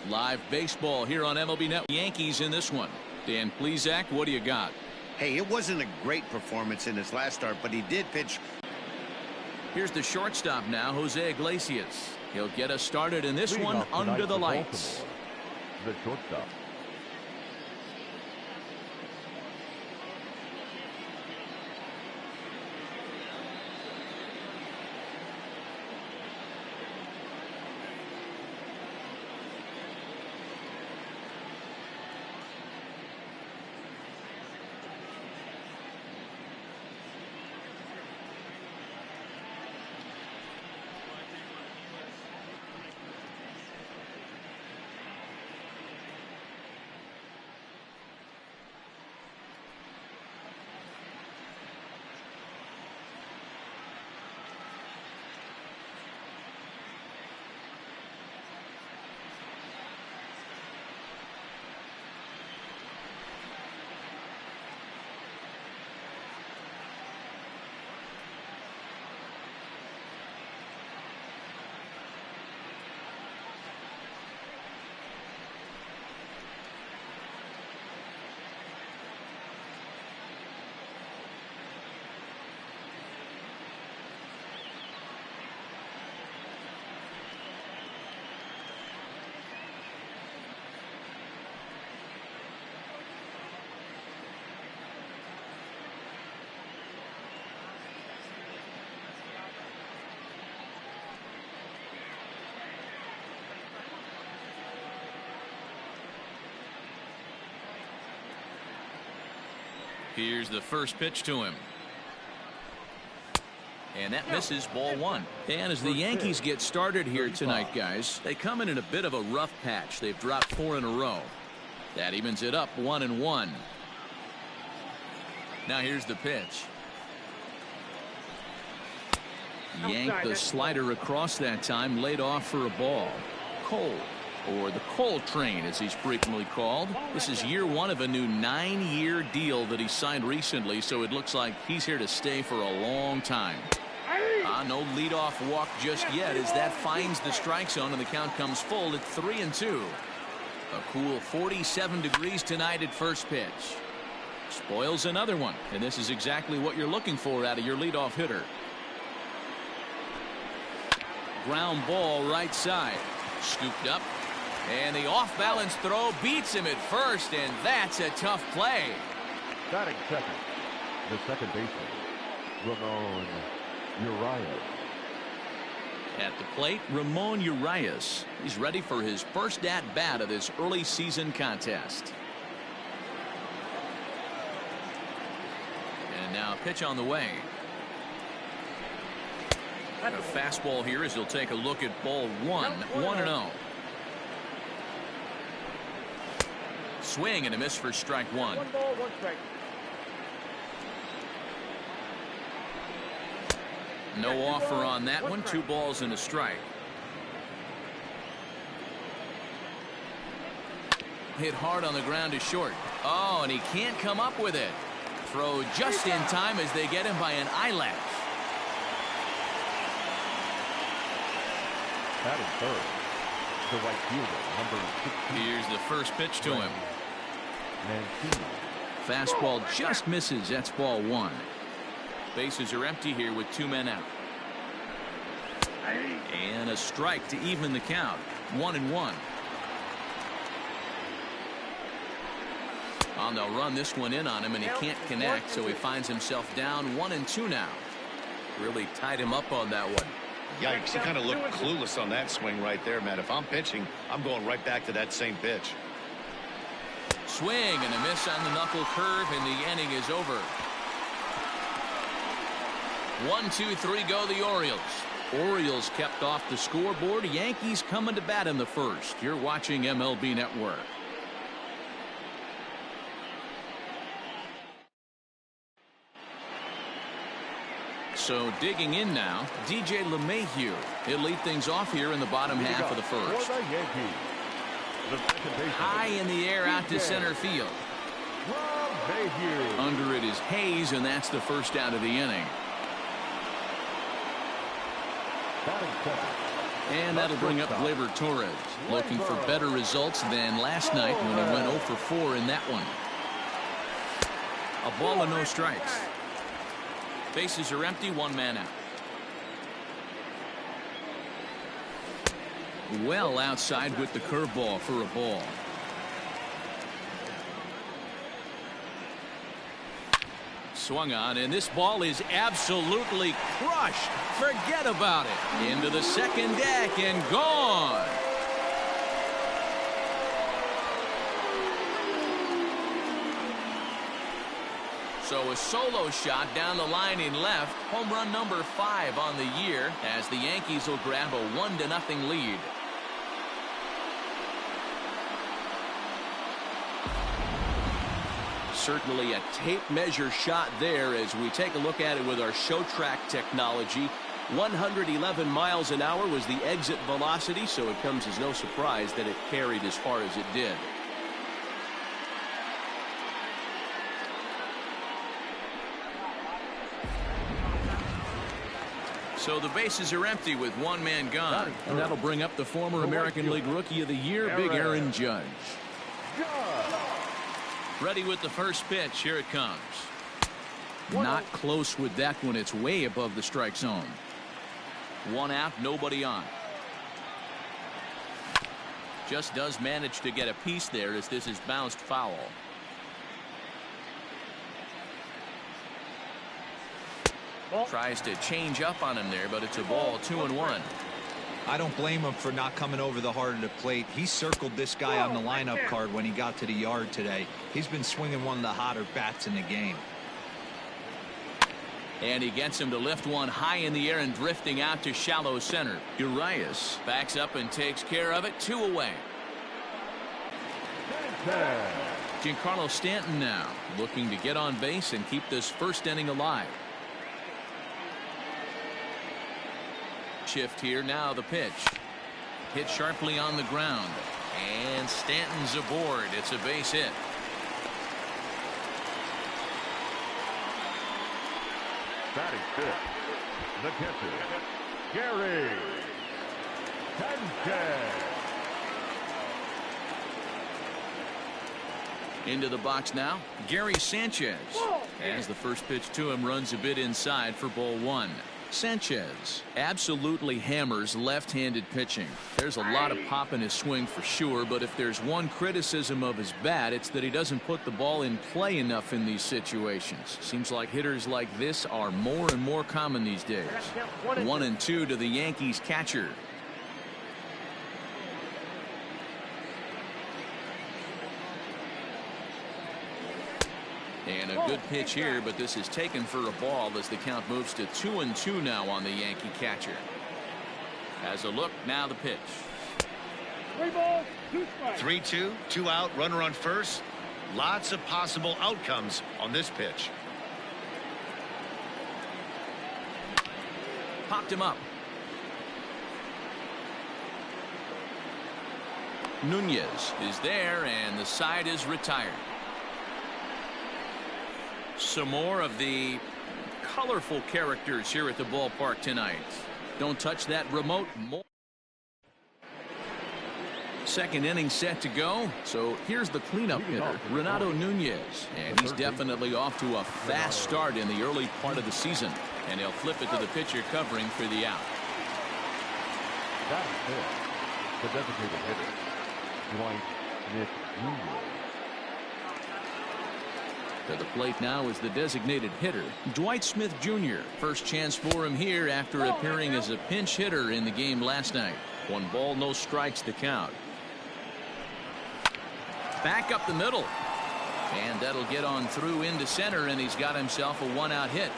Live baseball here on MLB Network. Yankees in this one. Dan Plesac, what do you got? Hey, it wasn't a great performance in his last start, but he did pitch. Here's the shortstop now, Jose Iglesias. He'll get us started in this one under the lights. The shortstop. Here's the first pitch to him. And that misses, ball one. And as the Yankees get started here tonight, guys, they come in a bit of a rough patch. They've dropped 4 in a row. That evens it up 1-1. Now here's the pitch. Yanked the slider across that time, laid off for a ball. Cole, or the Cole train as he's frequently called. This is year 1 of a new 9-year deal that he signed recently, so it looks like he's here to stay for a long time. No leadoff walk just yet as that finds the strike zone and the count comes full at 3-2. A cool 47 degrees tonight at first pitch. Spoils another one, and this is exactly what you're looking for out of your leadoff hitter. Ground ball right side. Scooped up. And the off-balance throw beats him at first, and that's a tough play. Batting second, the second baseman, Ramon Urias. At the plate, Ramon Urias. He's ready for his first at-bat of this early season contest. And now a pitch on the way. A fastball here as he'll take a look at ball 1, 1-0. Swing and a miss for strike 1. 1 ball, 1 strike. No offer on that one. 2 balls and a strike. Hit hard on the ground to short. Oh, and he can't come up with it. Throw just in time as they get him by an eyelash. Batting third, the right fielder, number 16. Here's the first pitch to him. Mancini. Fastball just misses. That's ball 1. Bases are empty here with 2 men out. And a strike to even the count. 1-1. They'll run this one in on him, and he can't connect, so he finds himself down 1-2 now. Really tied him up on that one. Yikes, he kind of looked clueless on that swing right there, Matt. If I'm pitching, I'm going right back to that same pitch. Swing and a miss on the knuckle curve, and the inning is over. 1-2-3 go the Orioles. Orioles kept off the scoreboard. Yankees coming to bat in the first. You're watching MLB Network. So digging in now, DJ LeMahieu. He'll lead things off here in the bottom half of the first. High in the air out to center field. Under it is Hayes, and that's the first out of the inning. Batting second, And that'll bring up Gleyber Torres, looking for better results than last night when he went 0 for 4 in that one. A ball and no strikes. Bases are empty, one man out. Well outside with the curveball for a ball. Swung on, and this ball is absolutely crushed. Forget about it. Into the second deck and gone. So a solo shot down the line in left. Home run number 5 on the year as the Yankees will grab a 1-0 lead. Certainly a tape measure shot there as we take a look at it with our show track technology. 111 miles an hour was the exit velocity, so it comes as no surprise that it carried as far as it did. So the bases are empty with one man gone. And that'll bring up the former American League Rookie of the Year, Big Aaron Judge. Ready with the first pitch. Here it comes. Not close with that one. It's way above the strike zone. One out, nobody on. Just does manage to get a piece there as this is bounced foul. Tries to change up on him there, but it's a ball, 2-1. I don't blame him for not coming over the heart of the plate. He circled this guy on the lineup card when he got to the yard today. He's been swinging one of the hotter bats in the game. And he gets him to lift one high in the air and drifting out to shallow center. Urias backs up and takes care of it. 2 away. Giancarlo Stanton now looking to get on base and keep this first inning alive. Shift here. Now the pitch. Hit sharply on the ground. And Stanton's aboard. It's a base hit. Batting fifth, the catcher, Gary Sanchez. Into the box now, Gary Sanchez. As the first pitch to him runs a bit inside for ball 1. Sanchez absolutely hammers left-handed pitching. There's a lot of pop in his swing for sure, but if there's one criticism of his bat, it's that he doesn't put the ball in play enough in these situations. Seems like hitters like this are more and more common these days. 1-2 to the Yankees catcher. And a good pitch here, but this is taken for a ball as the count moves to 2-2 now on the Yankee catcher. As a look, now the pitch. 3-2, 2 out, runner on first. Lots of possible outcomes on this pitch. Popped him up. Nunez is there, and the side is retired. Some more of the colorful characters here at the ballpark tonight. Don't touch that remote. More. Second inning set to go. So here's the cleanup hitter, Renato Nunez. And he's definitely off to a fast start in the early part of the season. And he'll flip it to the pitcher covering for the out. That's it. The designated hitter, Dwight Smith Jr. To the plate now is the designated hitter, Dwight Smith Jr. First chance for him here after appearing as a pinch hitter in the game last night. 1 ball, no strikes the count. Back up the middle. And that'll get on through into center, and he's got himself a 1-out hit.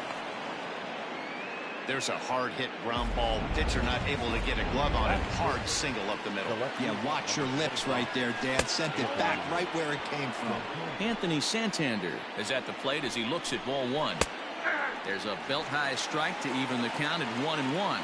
There's a hard hit ground ball. Pitcher not able to get a glove on it. Hard single up the middle. Yeah, watch your lips right there, Dad. Sent it back right where it came from. Anthony Santander is at the plate as he looks at ball 1. There's a belt high strike to even the count at 1-1.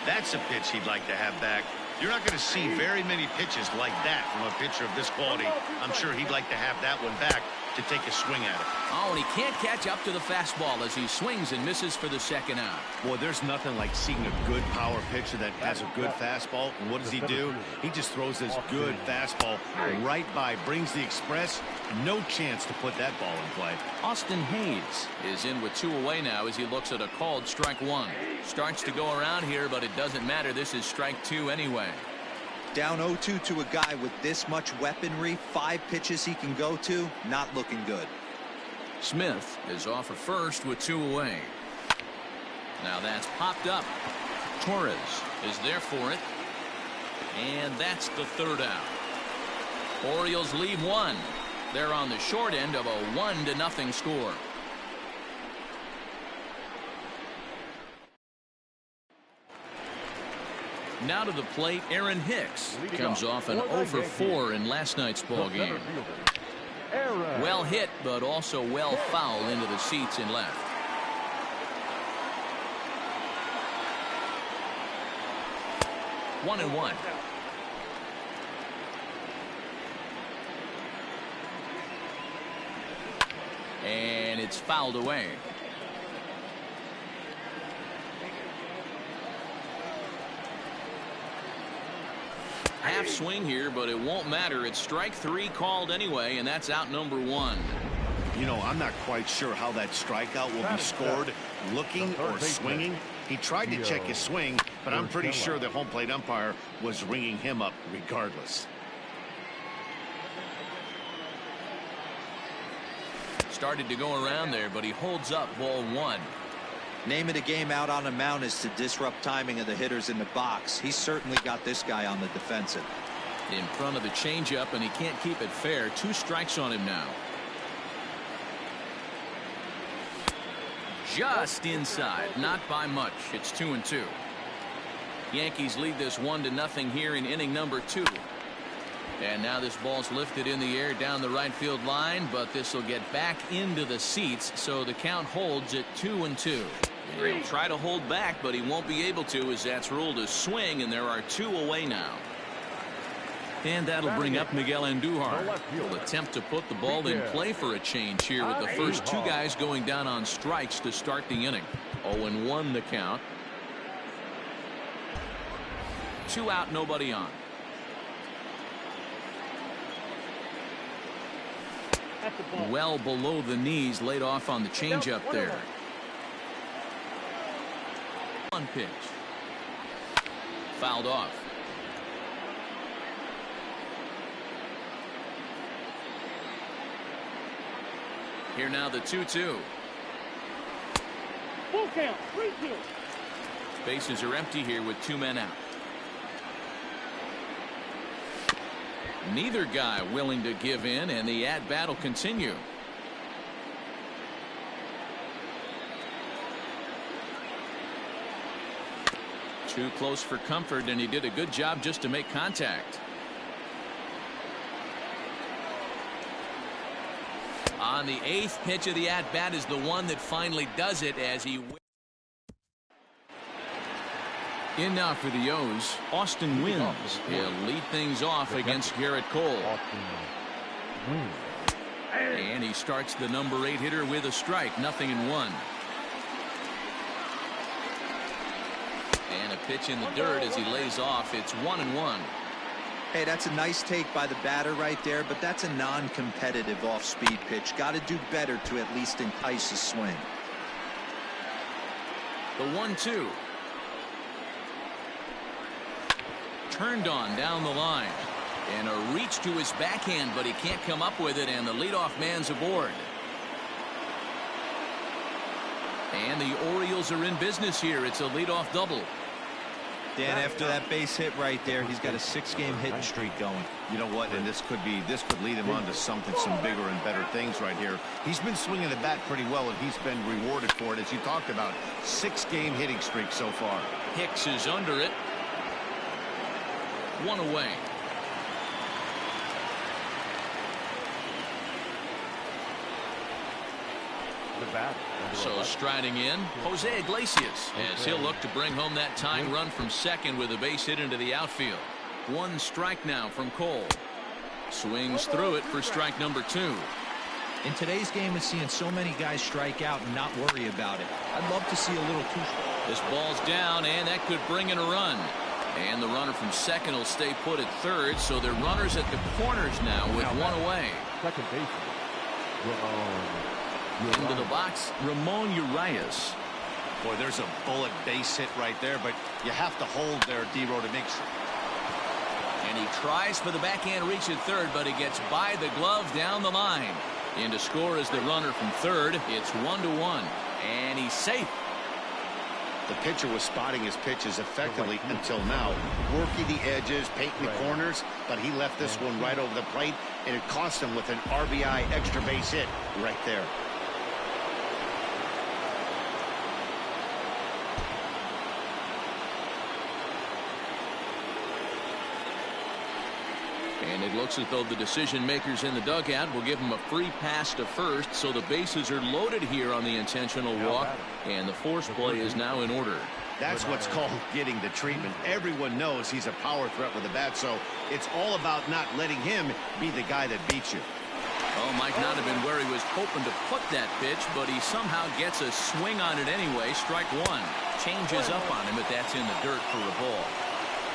That's a pitch he'd like to have back. You're not going to see very many pitches like that from a pitcher of this quality. I'm sure he'd like to have that one back. to take a swing at it. Oh, and he can't catch up to the fastball as he swings and misses for the second out. Boy, there's nothing like seeing a good power pitcher that has a good fastball. And what does he do? He just throws this good fastball right by, brings the express. No chance to put that ball in play. Austin Hayes is in with 2 away now as he looks at a called strike 1. Starts to go around here, but it doesn't matter. This is strike 2 anyway. Down 0-2 to a guy with this much weaponry, 5 pitches he can go to, not looking good. Smith is off at first with 2 away. Now that's popped up. Torres is there for it. And that's the 3rd out. Orioles leave 1. They're on the short end of a 1-0 score. Now to the plate, Aaron Hicks comes off an 0-for-4 in last night's ball game. Well hit, but also well fouled into the seats and left. One and one. And it's fouled away. Half swing here, but it won't matter. It's strike 3 called anyway, and that's out number 1. You know, I'm not quite sure how that strikeout will be scored, looking or swinging. He tried to check his swing, but I'm pretty sure the home plate umpire was ringing him up regardless. Started to go around there, but he holds up ball 1. Name of the game out on the mound is to disrupt timing of the hitters in the box. He's certainly got this guy on the defensive. In front of the changeup, and he can't keep it fair. 2 strikes on him now. Just inside, not by much. It's 2-2. Yankees lead this 1-0 here in inning number 2. And now this ball's lifted in the air down the right field line, but this will get back into the seats, so the count holds at 2-2. He'll try to hold back, but he won't be able to, as that's ruled a swing, and there are 2 away now. And that'll bring up Miguel Andujar. He'll attempt to put the ball in play for a change here with the first 2 guys going down on strikes to start the inning. 0-1 the count. 2 out, nobody on. Well below the knees, laid off on the changeup there. 1 pitch. Fouled off. Here now the 2-2. Full count, 3-2. Bases are empty here with 2 men out. Neither guy willing to give in, and the at-bat will continue. Too close for comfort, and he did a good job just to make contact. On the 8th pitch of the at-bat is the one that finally does it as he... In now for the O's, Austin Wynns. He'll lead things off against Garrett Cole. And he starts the number 8 hitter with a strike, 0-1. And a pitch in the dirt as he lays off. It's 1-1. Hey, that's a nice take by the batter right there, but that's a non-competitive off-speed pitch. Got to do better to at least entice a swing. The 1-2. Turned on down the line, and a reach to his backhand, but he can't come up with it, and the leadoff man's aboard. And the Orioles are in business here. It's a leadoff double. Dan, after that base hit right there, he's got a 6-game hitting streak going. You know what, and this could lead him on to some bigger and better things right here. He's been swinging the bat pretty well, and he's been rewarded for it, as you talked about. 6-game hitting streak so far. Hicks is under it. 1 away. So striding in, Jose Iglesias, as he'll look to bring home that tying run from second with a base hit into the outfield. 1 strike now from Cole. Swings through it for strike number 2. In today's game, it's seeing so many guys strike out and not worry about it. I'd love to see a little two. This ball's down, and that could bring in a run. And the runner from second will stay put at third, so they're runners at the corners now with one away. Second baseman, Into the box, Ramon Urias. Boy, there's a bullet base hit right there, but you have to hold there, D-Row, to make sure. And he tries for the backhand reach at third, but he gets by the glove down the line. In to score is the runner from third. It's 1-1, and he's safe. The pitcher was spotting his pitches effectively until now, working the edges, painting the corners, but he left this one right over the plate, and it cost him with an RBI extra base hit right there. And it looks as though the decision makers in the dugout will give him a free pass to first, so the bases are loaded here on the intentional walk, and the force play is now in order. That's what's called getting the treatment. Everyone knows he's a power threat with the bat, so it's all about not letting him be the guy that beats you. Oh, might not have been where he was hoping to put that pitch, but he somehow gets a swing on it anyway. Strike one. Changes up on him, but that's in the dirt for a ball.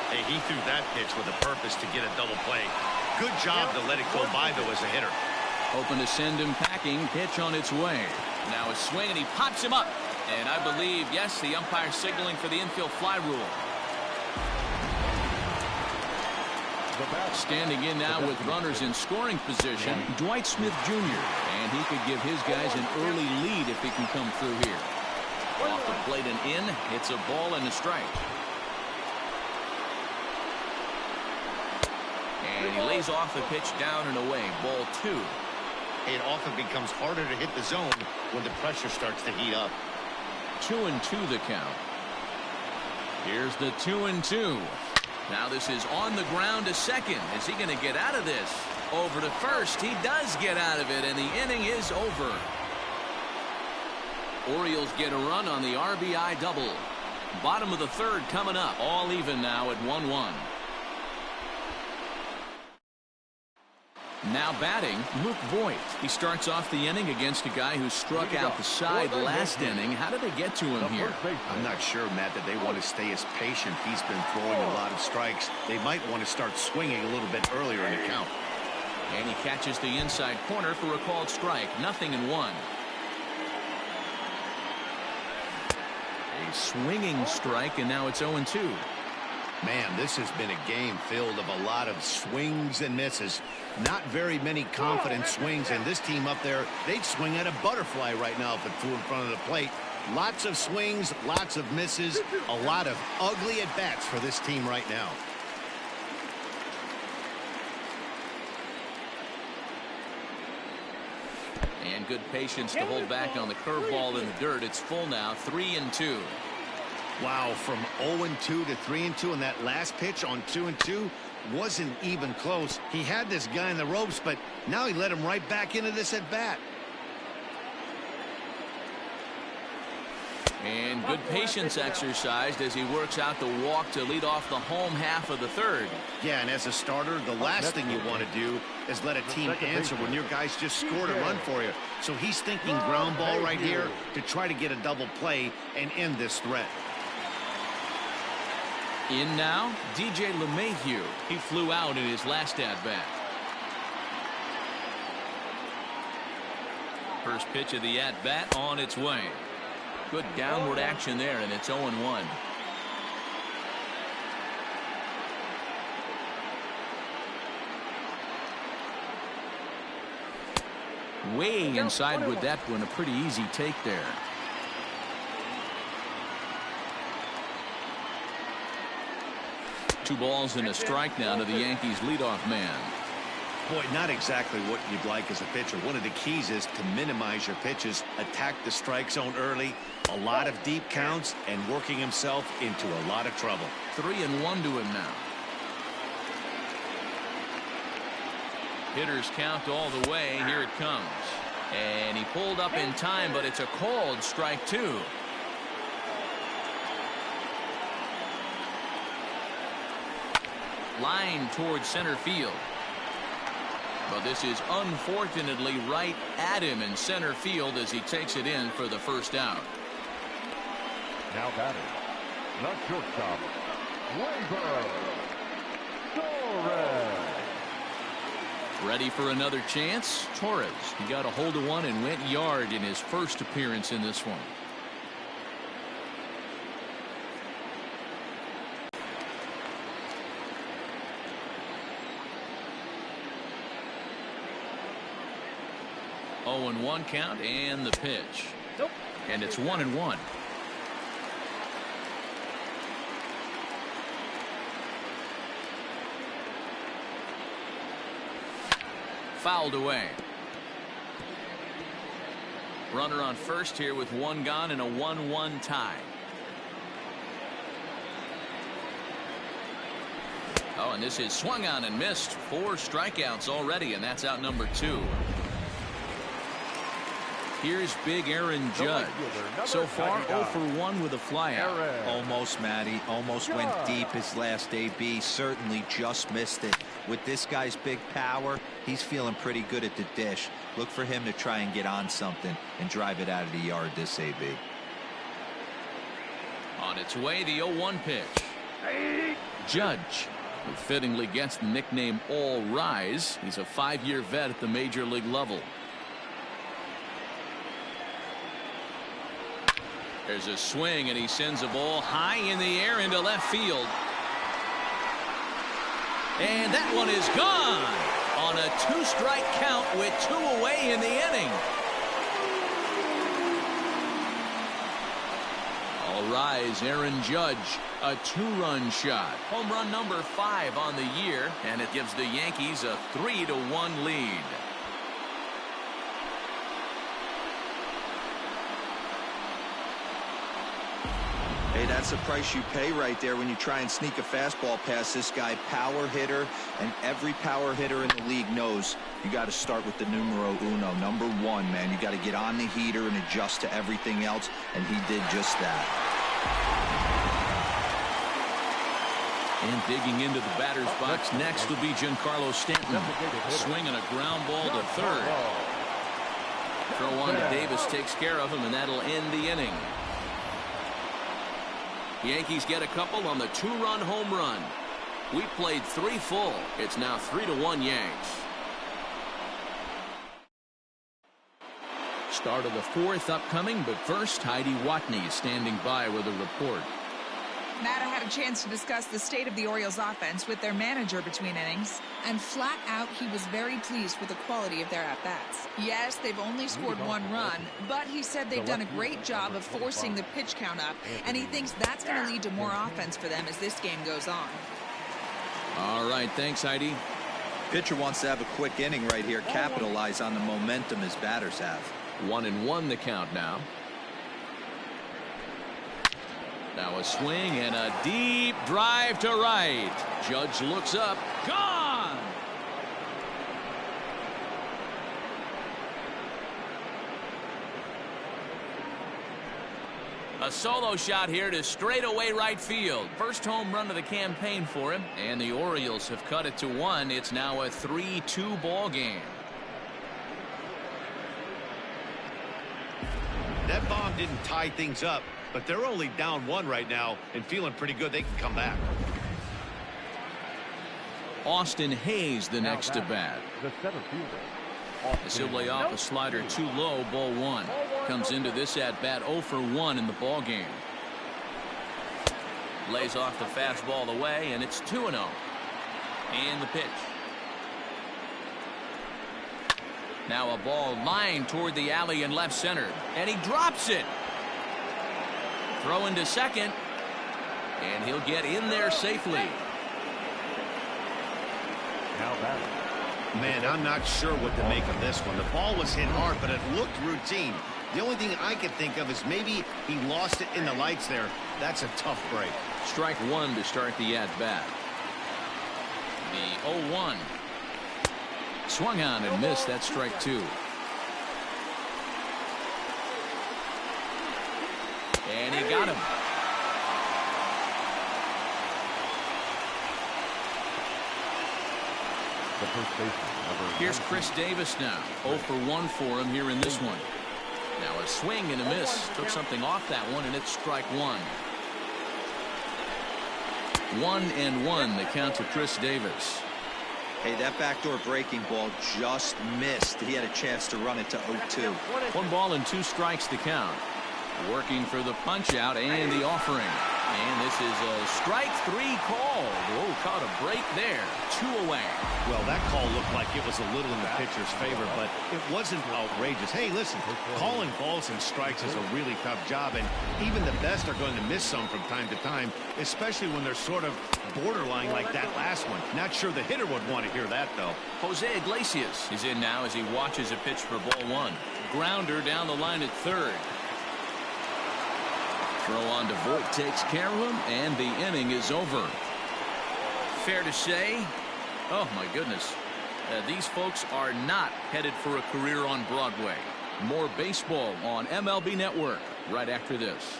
Hey, he threw that pitch with a purpose to get a double play. Good job to let it go by, though, as a hitter. Hoping to send him packing. Pitch on its way. Now a swing, and he pops him up. And I believe, yes, the umpire signaling for the infield fly rule. Standing in now with runners in scoring position, Dwight Smith Jr. And he could give his guys an early lead if he can come through here. Off the plate and in. It's a ball and a strike. And he lays off the pitch down and away. Ball two. It often becomes harder to hit the zone when the pressure starts to heat up. 2-2 the count. Here's the 2-2. Now this is on the ground to second. Is he going to get out of this? Over to first. He does get out of it, and the inning is over. Orioles get a run on the RBI double. Bottom of the third coming up. All even now at 1-1. Now batting, Luke Voigt. He starts off the inning against a guy who struck out the side last inning. How did they get to him here? I'm not sure, Matt, that they want to stay as patient. He's been throwing a lot of strikes. They might want to start swinging a little bit earlier in the count. And he catches the inside corner for a called strike. 0-1. A swinging strike, and now it's 0-2. Man, this has been a game filled of a lot of swings and misses. Not very many confident swings, and this team up there, they'd swing at a butterfly right now if it flew in front of the plate. Lots of swings, lots of misses, a lot of ugly at-bats for this team right now. And good patience to hold back on the curveball in the dirt. It's full now, 3-2. Wow, from 0-2 to 3-2, and that last pitch on 2-2 wasn't even close. He had this guy in the ropes, but now he let him right back into this at bat. And good patience exercised as he works out the walk to lead off the home half of the third. Yeah, and as a starter, the last thing you want to do is let a team answer when your guys just scored a run for you. So he's thinking ground ball right here to try to get a double play and end this threat. In now, DJ LeMahieu. He flew out in his last at-bat. First pitch of the at-bat on its way. Good downward action there, and it's 0-1. Way inside with that one. A pretty easy take there. Two balls and a strike now to the Yankees leadoff man. Boy, not exactly what you'd like as a pitcher. One of the keys is to minimize your pitches, attack the strike zone early, a lot of deep counts, and working himself into a lot of trouble. 3-1 to him now. Hitters count all the way. Here it comes. And he pulled up in time, but it's a called strike two. Line towards center field. Well, this is unfortunately right at him in center field as he takes it in for the first out. Now batting, the shortstop, Torres. Ready for another chance? Torres. He got a hold of one and went yard in his first appearance in this one. Oh, and 1 count and the pitch. Nope. And it's 1-1. Fouled away. Runner on first here with 1 gone and a 1-1 tie. Oh, and this is swung on and missed. 4 strikeouts already, and that's out number 2. Here's big Aaron Judge. So far 0 for 1 with a flyout. Almost, Matty. Almost went deep his last AB. Certainly just missed it. With this guy's big power, he's feeling pretty good at the dish. Look for him to try and get on something and drive it out of the yard this AB. On its way, the 0-1 pitch. Judge, who fittingly gets the nickname All Rise. He's a 5-year vet at the major league level. There's a swing, and he sends a ball high in the air into left field. And that one is gone on a 2-strike count with 2 away in the inning. All rise, Aaron Judge, a 2-run shot. Home run number 5 on the year, and it gives the Yankees a 3-1 lead. Hey, that's the price you pay right there when you try and sneak a fastball past this guy. Power hitter, and every power hitter in the league knows you got to start with the numero uno, number 1, man. You got to get on the heater and adjust to everything else, and he did just that. And digging into the batter's box next will be Giancarlo Stanton. Swinging a ground ball to third. Throw on to Davis takes care of him, and that'll end the inning. Yankees get a couple on the 2-run home run. We played 3 full. It's now 3-1 Yanks. Start of the 4th upcoming, but first Heidi Watney is standing by with a report. Matt, I had a chance to discuss the state of the Orioles offense with their manager between innings, and flat out he was very pleased with the quality of their at-bats. Yes, they've only scored 1 run, but he said they've done a great job of forcing the pitch count up, and he thinks that's going to lead to more offense for them as this game goes on. All right, thanks, Heidi. Pitcher wants to have a quick inning right here, capitalize on the momentum his batters have. 1-1 the count now. Now a swing and a deep drive to right. Judge looks up. Gone! A solo shot here to straightaway right field. First home run of the campaign for him. And the Orioles have cut it to 1. It's now a 3-2 ball game. That bomb didn't tie things up, but they're only down 1 right now and feeling pretty good they can come back. Austin Hayes the next to bat. The center fielder. As he'll lay off a slider too low, ball 1. Comes into this at bat 0 for 1 in the ball game. Lays off the fastball away, and it's 2-0. And the pitch. Now a ball lined toward the alley in left center, and he drops it. Throw into second, and he'll get in there safely. Now batting. Man, I'm not sure what to make of this one. The ball was hit hard, but it looked routine. The only thing I could think of is maybe he lost it in the lights there. That's a tough break. Strike 1 to start the at-bat. The 0-1. Swung on and missed. That's strike 2. And he got him. the first baseman. Here's Chris Davis now. 0 for 1 for him here in this one. Now a swing and a miss. Took something off that one, and it's strike one. 1-1 the count to Chris Davis. Hey, that backdoor breaking ball just missed. He had a chance to run it to 0-2. 1 ball and 2 strikes to count. Working for the punch out and the offering. And this is a strike 3 call. Oh, caught a break there. 2 away. Well, that call looked like it was a little in the pitcher's favor, but it wasn't outrageous. Hey, listen, calling balls and strikes is a really tough job, and even the best are going to miss some from time to time, especially when they're sort of borderline like that last one. Not sure the hitter would want to hear that, though. Jose Iglesias is in now as he watches a pitch for ball 1. Grounder down the line at third. Throw on to Voit takes care of him, and the inning is over. Fair to say, oh my goodness, these folks are not headed for a career on Broadway. More baseball on MLB Network right after this.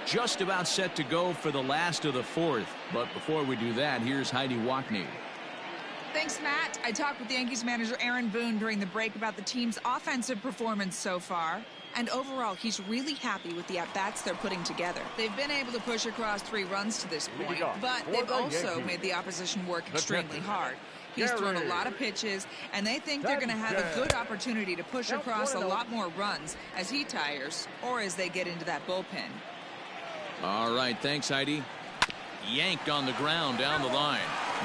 Just about set to go for the last of the 4th, but before we do that, here's Heidi Wackney. Thanks, Matt. I talked with Yankees manager Aaron Boone during the break about the team's offensive performance so far. And overall, he's really happy with the at-bats they're putting together. They've been able to push across 3 runs to this point, but they've also made the opposition work extremely hard. He's thrown a lot of pitches, and they think they're going to have a good opportunity to push across a lot more runs as he tires or as they get into that bullpen. All right, thanks, Heidi. Yanked on the ground down the line,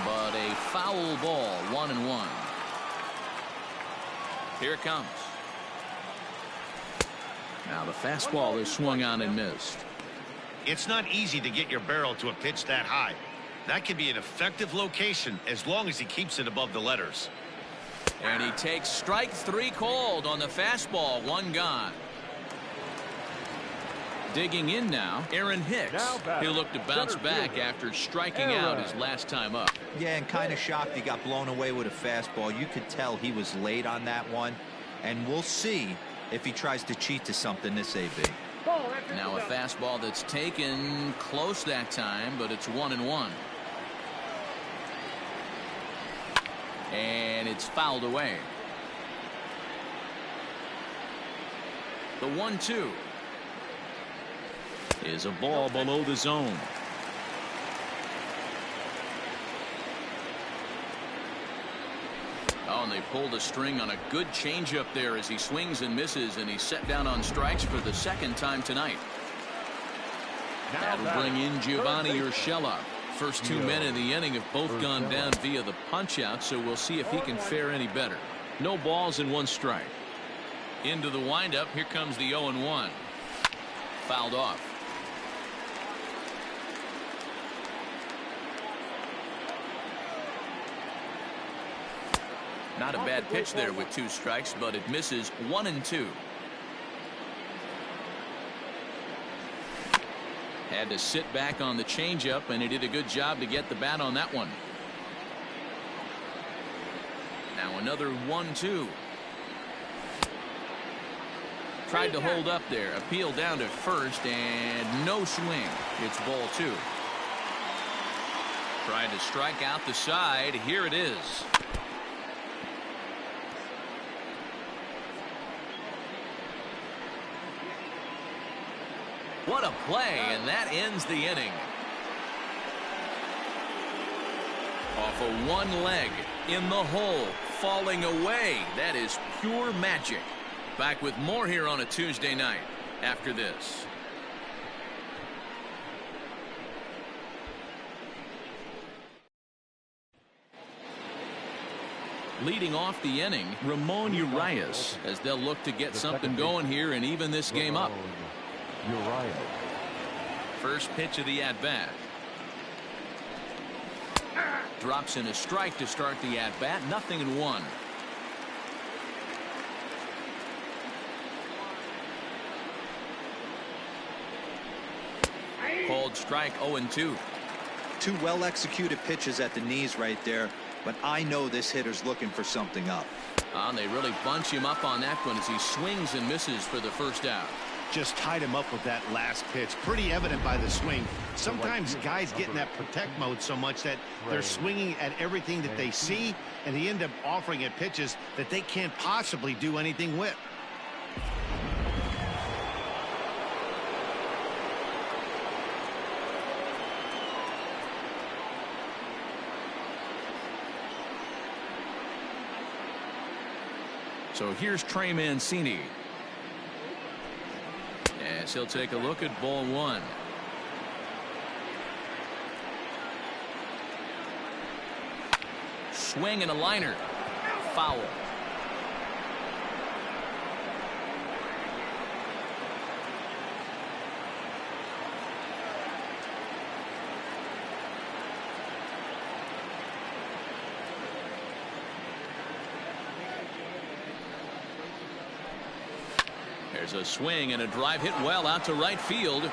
but a foul ball. 1-1. Here it comes. Now the fastball is swung on and missed. It's not easy to get your barrel to a pitch that high. That can be an effective location as long as he keeps it above the letters. And he takes strike 3 called on the fastball. 1 gone. Digging in now, Aaron Hicks. He'll look to bounce back after striking out his last time up. Yeah, and kind of shocked he got blown away with a fastball. You could tell he was late on that one, and we'll see if he tries to cheat to something this AB. Now a fastball that's taken close that time, but it's 1-1. And it's fouled away. The 1-2 is a ball below the zone. Oh, and they pulled a string on a good changeup there as he swings and misses, and he's set down on strikes for the 2nd time tonight. That'll bring in Giovanni Urshela. First 2 men in the inning have both gone down via the punch out, so we'll see if he can fare any better. No balls and 1 strike. Into the windup. Here comes the 0-1. Fouled off. Not a bad pitch there with 2 strikes, but it misses. 1-2. Had to sit back on the changeup, and he did a good job to get the bat on that one. Now another 1-2. Tried to hold up there. Appeal down to first, and no swing. It's ball 2. Tried to strike out the side. Here it is. What a play, and that ends the inning. Off of one leg, in the hole, falling away. That is pure magic. Back with more here on a Tuesday night after this. Leading off the inning, Ramon Urias, as they'll look to get something going here and even this game up. Urias. First pitch of the at-bat. Drops in a strike to start the at-bat. 0-1. Called strike. 0-2. 2 well-executed pitches at the knees right there, but I know this hitter's looking for something up. And they really bunch him up on that one as he swings and misses for the first out. just tied him up with that last pitch. Pretty evident by the swing. Sometimes guys get in that protect mode so much that they're swinging at everything that they see, and they end up offering at pitches that they can't possibly do anything with. So here's Trey Mancini. Yes, he'll take a look at ball one. Swing and a liner. Foul. There's a swing and a drive hit well out to right field.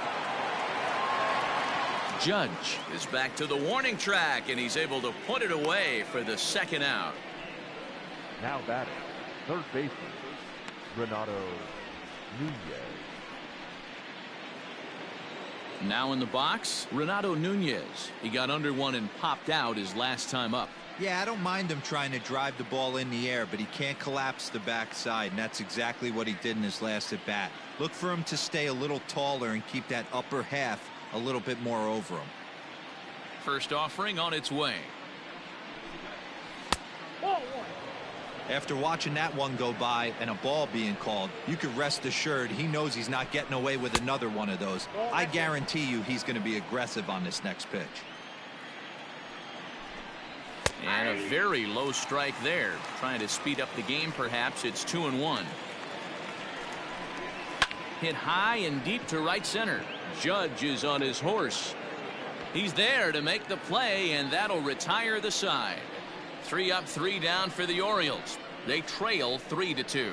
Judge is back to the warning track, and he's able to put it away for the second out. Now batting, third baseman, Renato Nunez. Now in the box, Renato Nunez. He got under one and popped out his last time up. Yeah, I don't mind him trying to drive the ball in the air, but he can't collapse the backside, and that's exactly what he did in his last at bat. Look for him to stay a little taller and keep that upper half a little bit more over him. First offering on its way. After watching that one go by and a ball being called, you can rest assured he knows he's not getting away with another one of those. I guarantee you he's going to be aggressive on this next pitch. And a very low strike there. Trying to speed up the game, perhaps. It's 2-1. Hit high and deep to right center. Judge is on his horse. He's there to make the play, and that'll retire the side. 3 up, 3 down for the Orioles. They trail 3-2.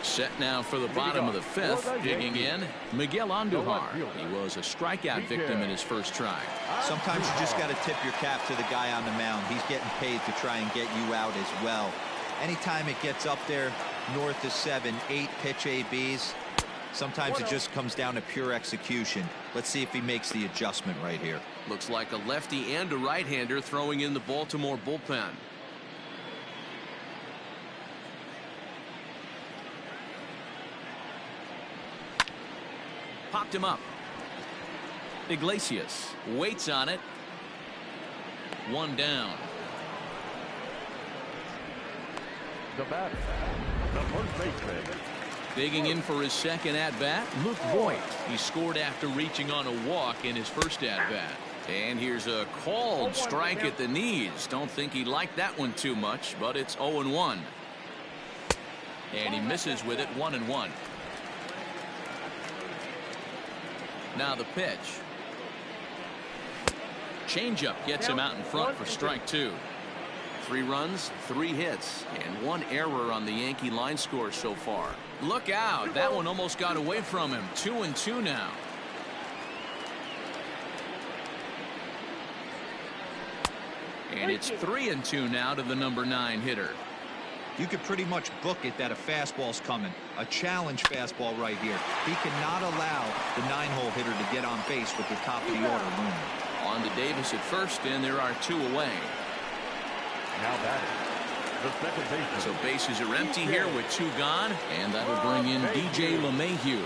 Set now for the bottom of the 5th. Digging in, Miguel Andujar. He was a strikeout victim in his first try. Sometimes you just got to tip your cap to the guy on the mound. He's getting paid to try and get you out as well. Anytime it gets up there north of 7, 8 pitch ABs, sometimes it just comes down to pure execution. Let's see if he makes the adjustment right here. Looks like a lefty and a right-hander throwing in the Baltimore bullpen. Popped him up. Iglesias waits on it. 1 down. The batter, the first baseman. Digging in for his second at-bat, Luke Voigt. He scored after reaching on a walk in his first at-bat. And here's a called strike at the knees. Don't think he liked that one too much, but it's 0-1. And he misses with it, 1-1. Now the pitch. Changeup gets him out in front for strike 2. 3 runs, 3 hits, and 1 error on the Yankee line score so far. Look out. That one almost got away from him. 2-2 now. And it's 3-2 now to the number 9 hitter. You could pretty much book it that a fastball's coming. A challenge fastball right here. He cannot allow the 9-hole hitter to get on base with the top of the order looming. On to Davis at first, and there are 2 away. Now batting, the second baseman. So bases are empty here with 2 gone, and that'll bring in DJ LeMahieu.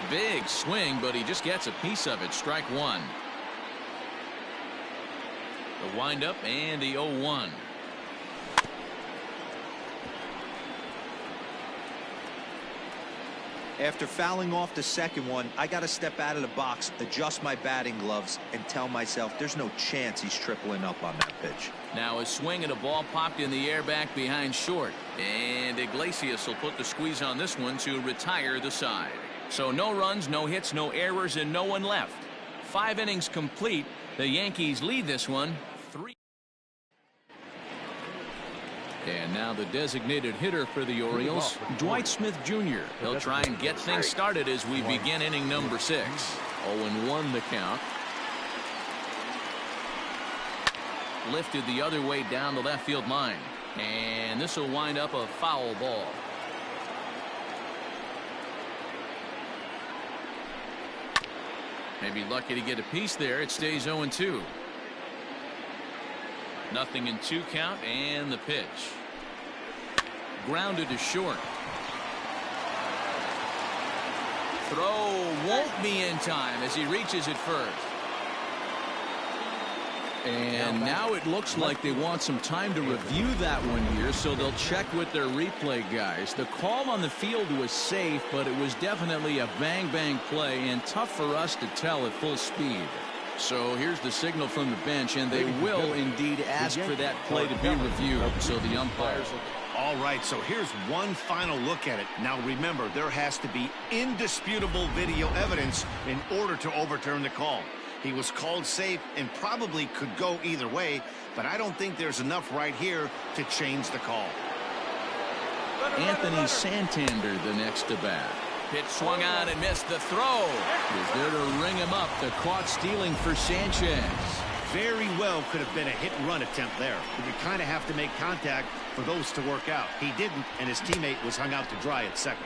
Big swing, but he just gets a piece of it. Strike 1. The windup and the 0-1. After fouling off the second one, I got to step out of the box, adjust my batting gloves, and tell myself there's no chance he's tripling up on that pitch. Now a swing and a ball popped in the air back behind short. And Iglesias will put the squeeze on this one to retire the side. So no runs, no hits, no errors, and no one left. 5 innings complete. The Yankees lead this one 3. And now the designated hitter for the Orioles, Dwight Smith Jr. He'll try and get things started as we begin inning number 6. 0-1 the count. lifted the other way down the left field line. And this will wind up a foul ball. Maybe lucky to get a piece there. It stays 0-2. Nothing in 2 count, and the pitch. Grounded to short. Throw won't be in time as he reaches it first. And now it looks like they want some time to review that one here, so they'll check with their replay guys. The call on the field was safe, but it was definitely a bang-bang play and tough for us to tell at full speed. So here's the signal from the bench, and they will indeed ask for that play to be reviewed. So the umpires... All right, so here's one final look at it. Now remember, there has to be indisputable video evidence in order to overturn the call. He was called safe and probably could go either way, but I don't think there's enough right here to change the call. Anthony Santander the next to bat. Pitch swung on and missed. The throw is there to ring him up. The caught stealing for Sanchez. Very well could have been a hit-and-run attempt there. But you kind of have to make contact for those to work out. He didn't, and his teammate was hung out to dry at second.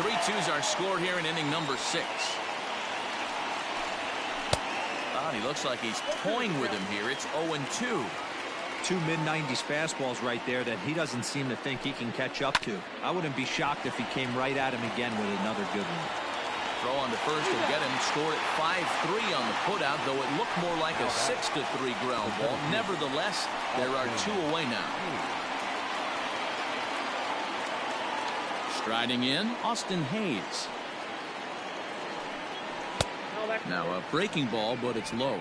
Three-2's our score here in inning number 6. Oh, he looks like he's toying with him here. It's 0-2. 2 mid-90s fastballs right there that he doesn't seem to think he can catch up to. I wouldn't be shocked if he came right at him again with another good one. Throw on to first will get him. Score at 5-3 on the putout, though it looked more like a 6-3 ground ball. Nevertheless, there are 2 away now. Striding in, Austin Hayes. Now a breaking ball, but it's low.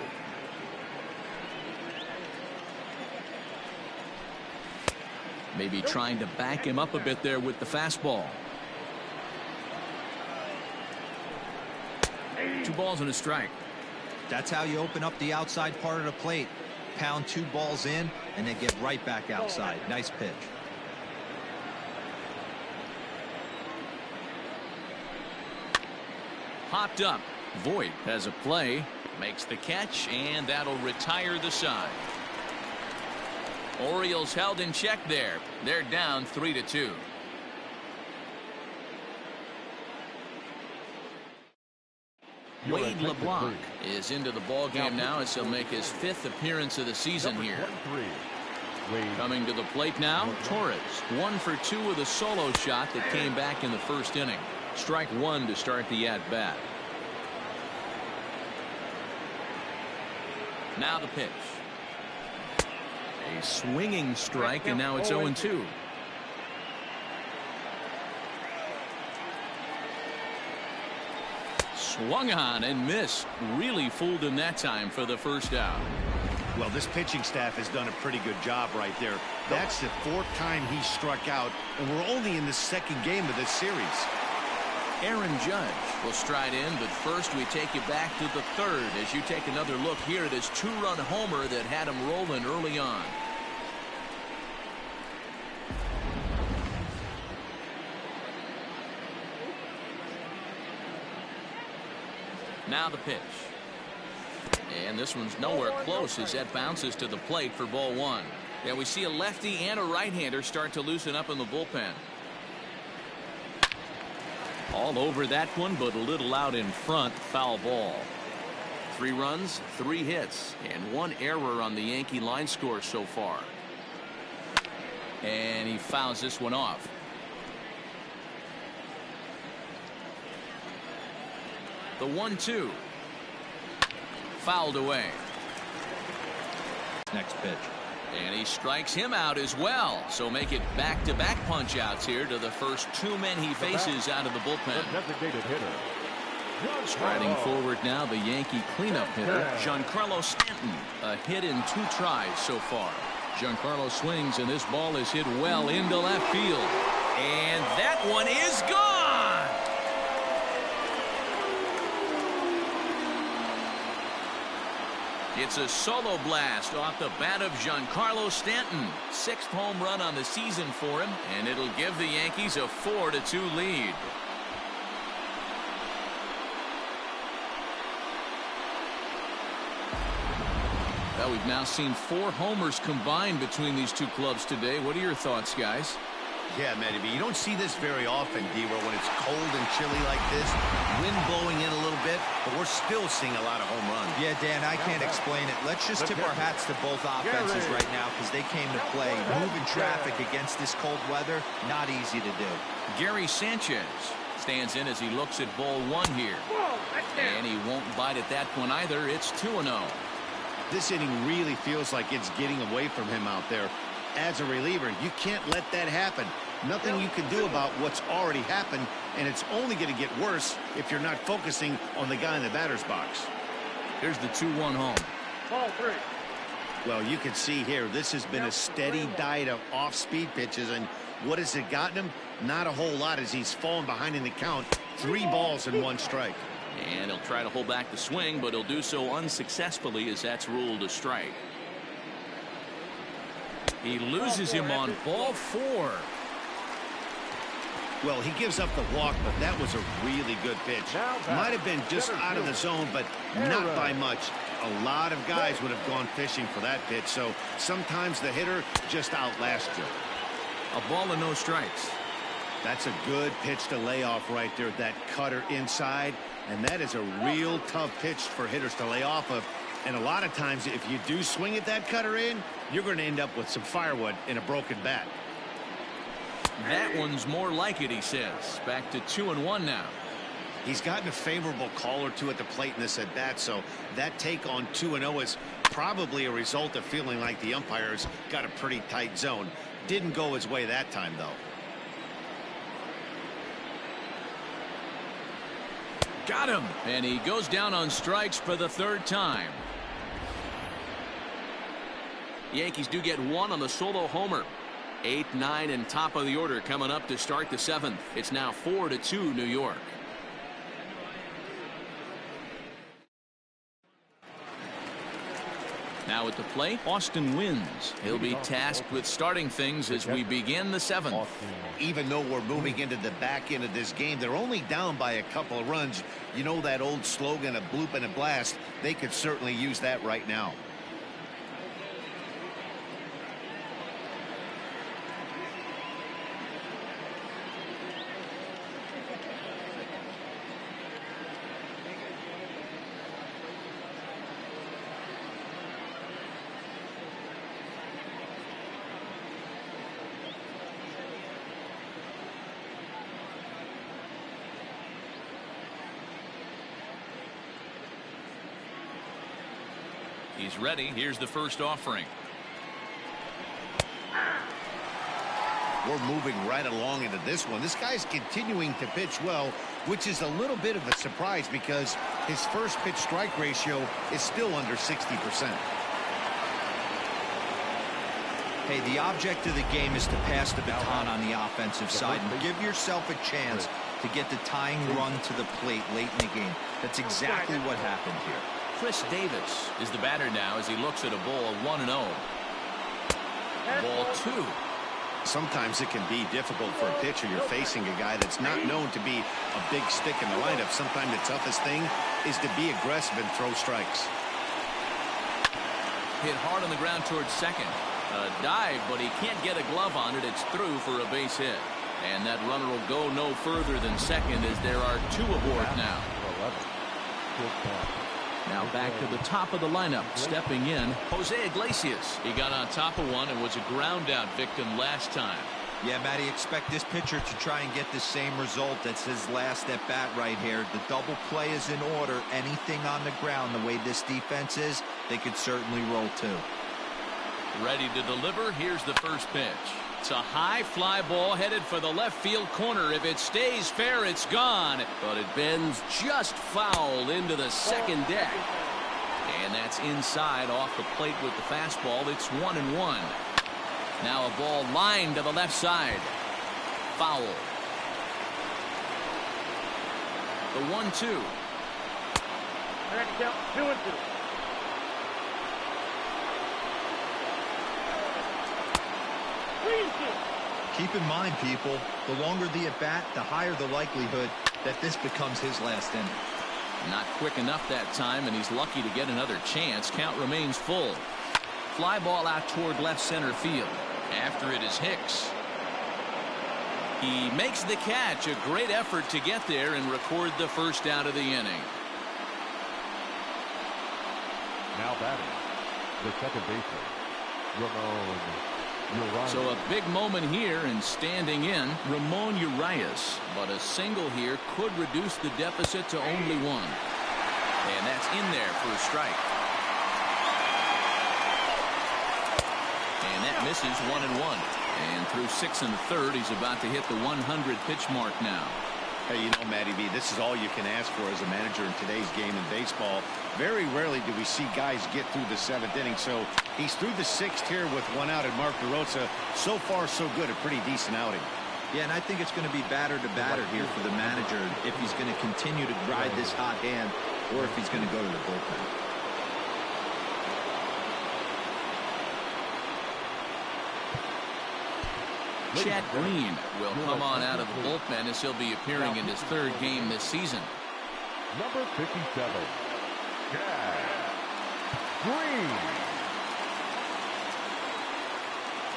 Maybe trying to back him up a bit there with the fastball. 2 balls and a strike. That's how you open up the outside part of the plate. Pound 2 balls in and then get right back outside. Nice pitch. Popped up. Voit has a play, makes the catch, and that'll retire the side. Orioles held in check there. They're down 3-2. Wade LeBlanc is into the ball game now as he'll make his 5th appearance of the season here. Coming to the plate now, Torres. 1 for 2 with a solo shot that came back in the first inning. Strike 1 to start the at-bat. Now the pitch. A swinging strike, and now it's 0-2. Swung on and missed. Really fooled him that time for the first out. Well, this pitching staff has done a pretty good job right there. That's the 4th time he struck out, and we're only in the 2nd game of this series. Aaron Judge will stride in, but first we take you back to the 3rd as you take another look here at his 2-run homer that had him rolling early on. Now the pitch. And this one's nowhere close as that bounces to the plate for ball 1. Yeah, we see a lefty and a right-hander start to loosen up in the bullpen. All over that one, but a little out in front. Foul ball. 3 runs, 3 hits, and 1 error on the Yankee line score so far. And he fouls this one off. The 1-2. Fouled away. Next pitch. And he strikes him out as well. So make it back-to-back punch-outs here to the first 2 men he faces out of the bullpen. Designated hitter. Striding forward now, the Yankee cleanup hitter, Giancarlo Stanton. A hit in 2 tries so far. Giancarlo swings, and this ball is hit well into left field. And that one is gone! It's a solo blast off the bat of Giancarlo Stanton. 6th home run on the season for him, and it'll give the Yankees a 4-2 lead. Well, we've now seen 4 homers combined between these two clubs today. What are your thoughts, guys? Yeah, Matty, you don't see this very often, D-Row, when it's cold and chilly like this. Wind blowing in a little bit, but we're still seeing a lot of home runs. Yeah, Dan, I can't explain it. Let's just tip our hats to both offenses right now because they came to play. Moving traffic against this cold weather, not easy to do. Gary Sanchez stands in as he looks at ball 1 here. And he won't bite at that one either. It's 2-0. This inning really feels like it's getting away from him out there. As a reliever, you can't let that happen. Nothing you can do about what's already happened, and it's only going to get worse if you're not focusing on the guy in the batter's box. Here's the 2-1 home. Ball 3. Well, you can see here, this has been a steady diet of off-speed pitches, and what has it gotten him? Not a whole lot as he's fallen behind in the count. 3 balls and 1 strike. And he'll try to hold back the swing, but he'll do so unsuccessfully as that's ruled a strike. He loses him on ball 4. Well, he gives up the walk, but that was a really good pitch. Might have been just out of the zone, but not by much. A lot of guys would have gone fishing for that pitch, so sometimes the hitter just outlasts you. A ball and no strikes. That's a good pitch to lay off right there, that cutter inside, and that is a real tough pitch for hitters to lay off of. And a lot of times, if you do swing at that cutter in, you're going to end up with some firewood in a broken bat. That one's more like it, he says. Back to 2-1 now. He's gotten a favorable call or two at the plate in this at bat, so that take on 2-0 is probably a result of feeling like the umpires got a pretty tight zone. Didn't go his way that time, though. Got him. And he goes down on strikes for the 3rd time. Yankees do get 1 on the solo homer. 8, 9, and top of the order coming up to start the 7th. It's now 4-2 New York. Now at the plate, Austin Wins. He'll be tasked with starting things as we begin the 7th. Even though we're moving into the back end of this game, they're only down by a couple of runs. You know that old slogan, a bloop and a blast? They could certainly use that right now. He's ready. Here's the first offering. We're moving right along into this one. This guy's continuing to pitch well, which is a little bit of a surprise because his first pitch strike ratio is still under 60%. Hey, the object of the game is to pass the baton on the offensive side and give yourself a chance to get the tying run to the plate late in the game. That's exactly what happened here. Chris Davis is the batter now as he looks at a ball 1-0. Ball 2. Sometimes it can be difficult for a pitcher. You're facing a guy that's not known to be a big stick in the lineup. Sometimes the toughest thing is to be aggressive and throw strikes. Hit hard on the ground towards second. A dive, but he can't get a glove on it. It's through for a base hit. And that runner will go no further than second as there are 2 aboard now. Now back to the top of the lineup. Stepping in, Jose Iglesias. He got on top of one and was a ground out victim last time. Yeah, Matty, expect this pitcher to try and get the same result. That's his last at bat right here. The double play is in order. Anything on the ground, the way this defense is, they could certainly roll too. Ready to deliver. Here's the first pitch. It's a high fly ball headed for the left field corner. If it stays fair, it's gone. But it bends just foul into the second deck. And that's inside off the plate with the fastball. It's 1-1. Now a ball lined to the left side. Foul. The 1-2. 2-2. Keep in mind, people, the longer the at-bat, the higher the likelihood that this becomes his last inning. Not quick enough that time, and he's lucky to get another chance. Count remains full. fly ball out toward left center field. After it is Hicks. He makes the catch. A great effort to get there and record the first out of the inning. Now batting, the second baseman, Ramon Urias. So a big moment here, and standing in, Ramon Urias. But a single here could reduce the deficit to only one. And that's in there for a strike. And that misses 1-1. And through 6 1/3, he's about to hit the 100 pitch mark now. Hey, you know, Matty V, this is all you can ask for as a manager in today's game in baseball. Very rarely do we see guys get through the 7th inning. So he's through the 6th here with 1 out, and Mark DeRosa, so far so good, a pretty decent outing. Yeah, and I think it's going to be batter to batter here for the manager if he's going to continue to ride this hot hand or if he's going to go to the bullpen. Chad Green will come on out of the bullpen as he'll be appearing in his 3rd game this season. Number 57, Chad Green.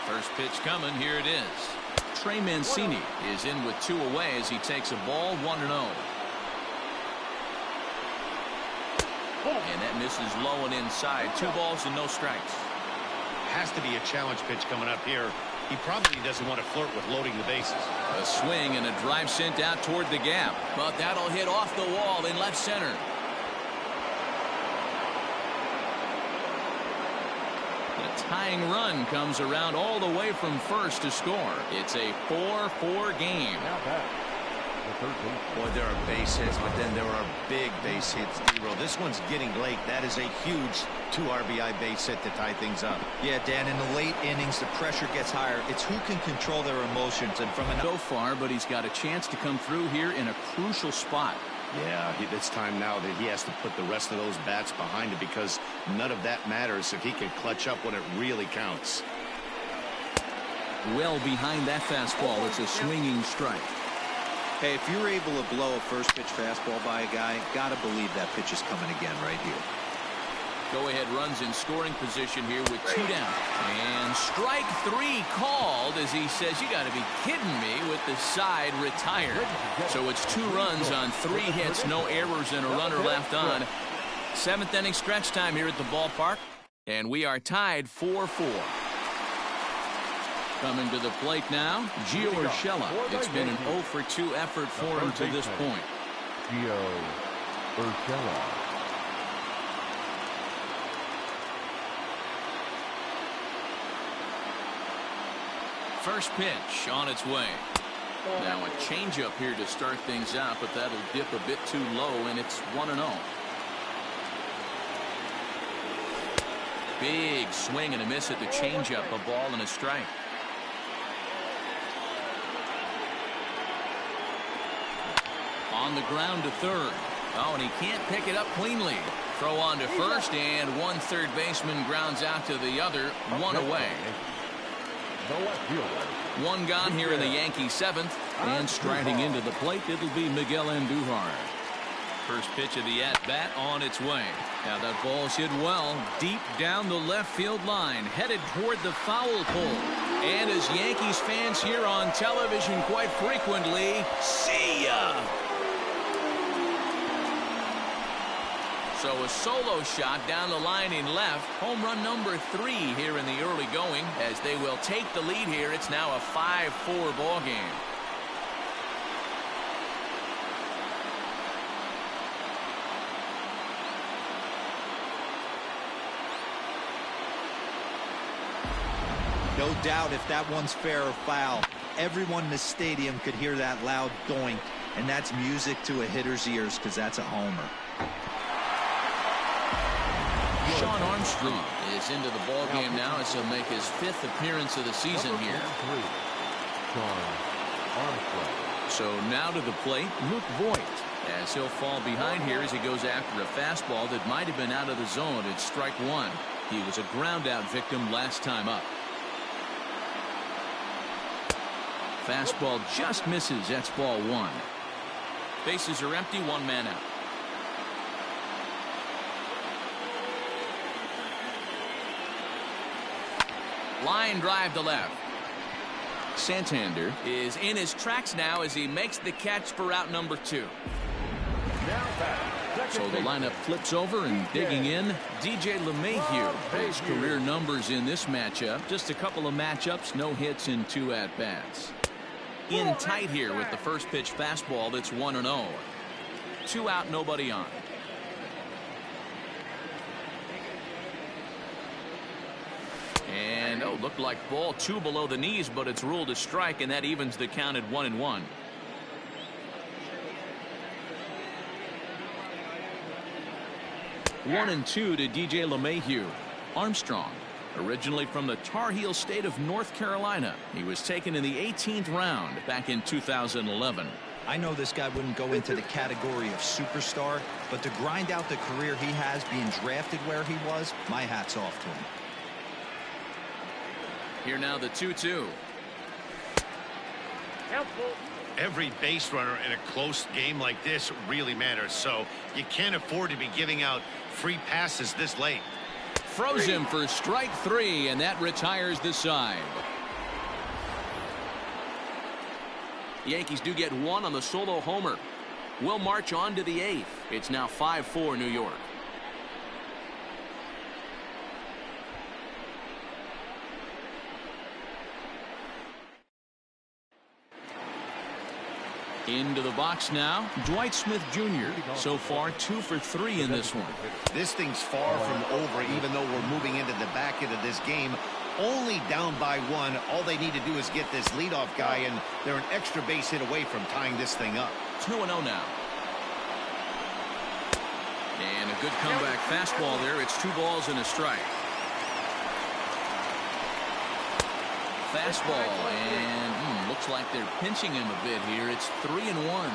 First pitch coming. Here it is. Trey Mancini is in with 2 away as he takes a ball 1-0. And that misses low and inside. 2 balls and no strikes. Has to be a challenge pitch coming up here. He probably doesn't want to flirt with loading the bases. A swing and a drive sent out toward the gap. But that'll hit off the wall in left center. The tying run comes around all the way from first to score. It's a 4-4 game. Now back, the third baseman. Boy, there are base hits, but then there are big base hits, D-Roll. This one's getting late. That is a huge 2 RBI base hit to tie things up. Yeah, Dan, in the late innings, the pressure gets higher. It's who can control their emotions. And from So far, but he's got a chance to come through here in a crucial spot. Yeah, it's time now that he has to put the rest of those bats behind it because none of that matters if he can clutch up when it really counts. Well behind that fastball. It's a swinging strike. Hey, if you're able to blow a first pitch fastball by a guy, gotta believe that pitch is coming again right here. Go-ahead runs in scoring position here with 2 down. And strike 3 called as he says, you got to be kidding me, with the side retired. So it's 2 runs on 3 hits, no errors, and a runner left on. 7th inning stretch time here at the ballpark. And we are tied 4-4. Coming to the plate now, Gio Urshela. It's been an 0-for-2 effort for him to this point. Gio Urshela. First pitch on its way. Now a changeup here to start things out, but that'll dip a bit too low, and it's 1-0. Big swing and a miss at the changeup, a ball and a strike. On the ground to third. Oh, and he can't pick it up cleanly. Throw on to first, and one third baseman grounds out to the other, 1 away. 1 gone here in the Yankees 7th, and striding into the plate, it'll be Miguel Andujar. First pitch of the at-bat on its way. Now that ball's hit well, deep down the left field line, headed toward the foul pole. And as Yankees fans hear on television quite frequently, see ya! So a solo shot down the line in left. Home run number 3 here in the early going. As they will take the lead here, it's now a 5-4 ball game. No doubt if that one's fair or foul, everyone in the stadium could hear that loud doink, and that's music to a hitter's ears because that's a homer. Sean Armstrong is into the ball game now as he'll make his 5th appearance of the season here. So now to the plate, Luke Voigt, as he'll fall behind here as he goes after a fastball that might have been out of the zone. It's strike 1. He was a ground out victim last time up. Fastball just misses. That's ball 1. Bases are empty, 1 man out. Line drive to left. Santander is in his tracks now as he makes the catch for out number 2. So the lineup flips over, and digging in, DJ LeMahieu. His career numbers in this matchup, just a couple of matchups, no hits in 2 at-bats. In tight here with the first pitch fastball that's 1-0. 2 out, nobody on. And looked like ball 2 below the knees, but it's ruled a strike, and that evens the count at 1-1. One and 2 to DJ LeMahieu. Armstrong, originally from the Tar Heel state of North Carolina. He was taken in the 18th round back in 2011. I know this guy wouldn't go into the category of superstar, but to grind out the career he has being drafted where he was, my hat's off to him. Here now the 2-2. Every base runner in a close game like this really matters, so you can't afford to be giving out free passes this late. Froze him for strike 3, and that retires the side. The Yankees do get 1 on the solo homer. We'll march on to the 8th. It's now 5-4 New York. Into the box now, Dwight Smith Jr. So far 2 for 3 in this one. This thing's far from over, even though we're moving into the back end of this game. Only down by 1. All they need to do is get this leadoff guy, and they're an extra base hit away from tying this thing up. 2-0 now. And a good comeback fastball there. It's 2 balls and a strike. Fastball, and looks like they're pinching him a bit here. It's 3-1.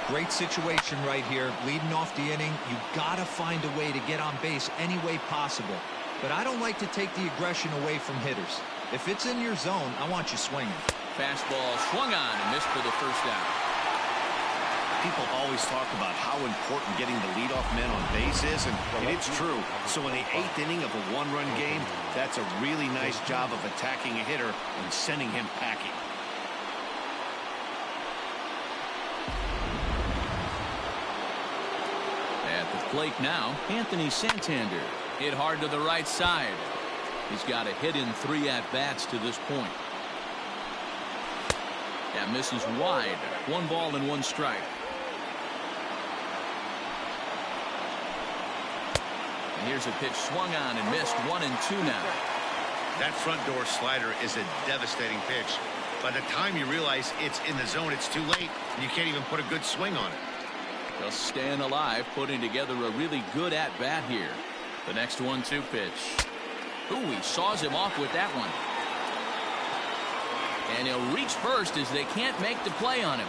Great situation right here. Leading off the inning, you gotta find a way to get on base any way possible. But I don't like to take the aggression away from hitters. If it's in your zone, I want you swinging. Fastball swung on and missed for the first out. People always talk about how important getting the leadoff man on base is, and it's true. So in the 8th inning of a 1-run game, that's a really nice job of attacking a hitter and sending him packing. At the plate now, Anthony Santander. Hit hard to the right side. He's got a hit in 3 at-bats to this point. That misses wide. 1 ball and 1 strike. And here's a pitch swung on and missed. 1-2 now. That front door slider is a devastating pitch. By the time you realize it's in the zone, it's too late, and you can't even put a good swing on it. Just staying alive, putting together a really good at-bat here. The next 1-2 pitch. Ooh, he saws him off with that one. And he'll reach first as they can't make the play on him.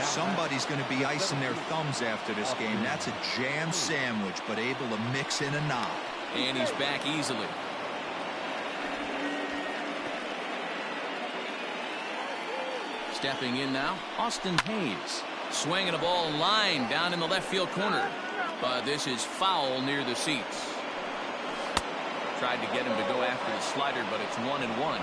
Somebody's going to be icing their thumbs after this game. That's a jam sandwich, but able to mix in a knob. And he's back easily. Stepping in now, Austin Hayes. Swinging a ball line down in the left field corner. But this is foul near the seats. Tried to get him to go after the slider, but it's 1-1.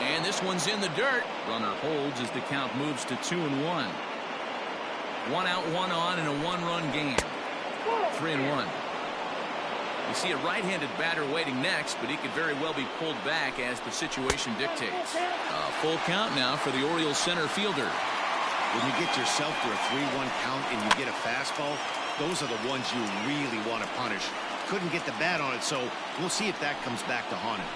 And this one's in the dirt. Runner holds as the count moves to 2-1. 1 out, 1 on in a 1-run game. 3-1. You see a right-handed batter waiting next, but he could very well be pulled back as the situation dictates. A full count now for the Orioles center fielder. When you get yourself to a 3-1 count and you get a fastball, those are the ones you really want to punish. Couldn't get the bat on it, so we'll see if that comes back to haunt him.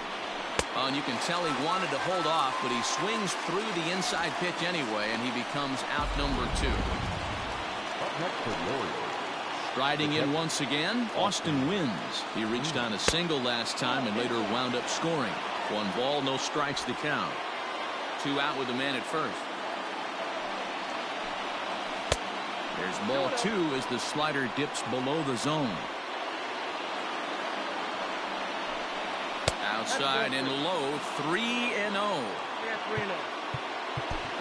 And you can tell he wanted to hold off, but he swings through the inside pitch anyway, and he becomes out number 2. Up next for the Orioles. Riding in once again, Austin wins. He reached on a single last time and later wound up scoring. 1 ball, no strikes to count. 2 out with the man at first. There's ball 2 as the slider dips below the zone. Outside and low, 3-0.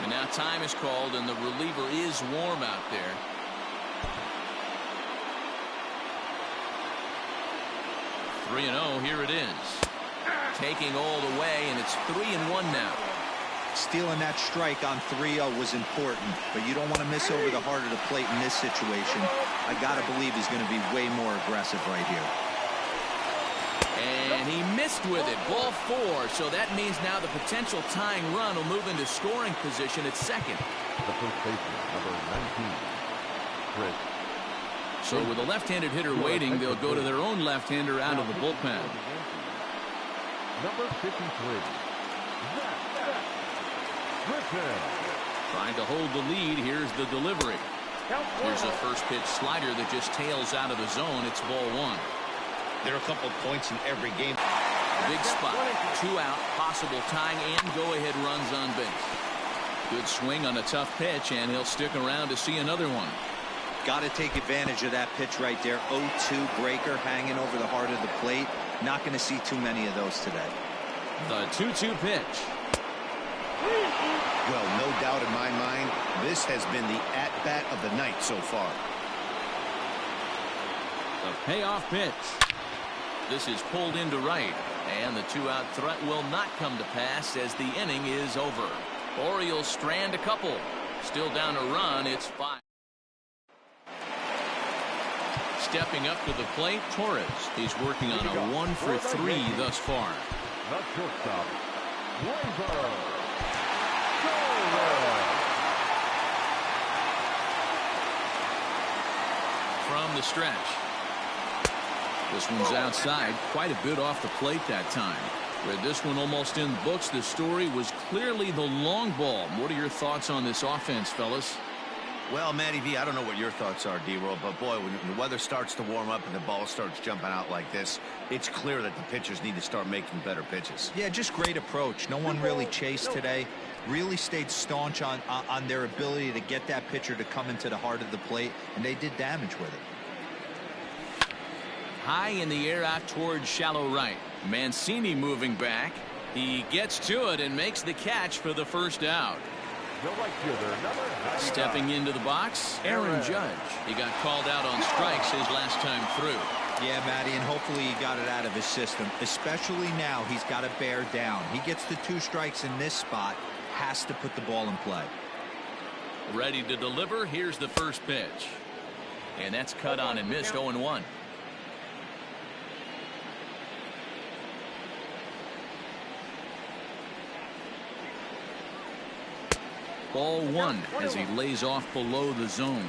And now time is called, and the reliever is warm out there. 3-0, here it is. Taking all the way, and it's 3-1 now. Stealing that strike on 3-0 was important, but you don't want to miss over the heart of the plate in this situation. I got to believe he's going to be way more aggressive right here. And he missed with it. Ball 4, so that means now the potential tying run will move into scoring position at second. The first baseman, number 19, cree. So with a left-handed hitter waiting, they'll go to their own left-hander out of the bullpen. Number 53, trying to hold the lead. Here's the delivery. Here's a first pitch slider that just tails out of the zone. It's ball 1. There are a couple points in every game. Big spot. 2 out, possible tying and go-ahead runs on base. Good swing on a tough pitch, and he'll stick around to see another one. Got to take advantage of that pitch right there. 0-2 breaker hanging over the heart of the plate. Not going to see too many of those today. The 2-2 pitch. Well, no doubt in my mind, this has been the at-bat of the night so far. The payoff pitch. This is pulled into right, and the 2-out threat will not come to pass as the inning is over. Orioles strand a couple. Still down a run. It's 5. Stepping up to the plate, Torres. He's working on a 1 for 3 thus far. The shortstop, From the stretch. This one's outside, quite a bit off the plate that time. With this one almost in the books, the story was clearly the long ball. What are your thoughts on this offense, fellas? Well, Matty V, I don't know what your thoughts are, D-Roll, but boy, when the weather starts to warm up and the ball starts jumping out like this, it's clear that the pitchers need to start making better pitches. Yeah, just great approach. No one really chased today. Really stayed staunch on their ability to get that pitcher to come into the heart of the plate, and they did damage with it. High in the air out towards shallow right. Mancini moving back. He gets to it and makes the catch for the first out. the right fielder, number 99. Stepping into the box, Aaron Judge. He got called out on strikes his last time through. Yeah, Matty, and hopefully he got it out of his system. Especially now, he's got to bear down. He gets the 2 strikes in this spot, has to put the ball in play. Ready to deliver. Here's the first pitch. And that's cut on and missed, 0-1. Ball 1 as he lays off below the zone.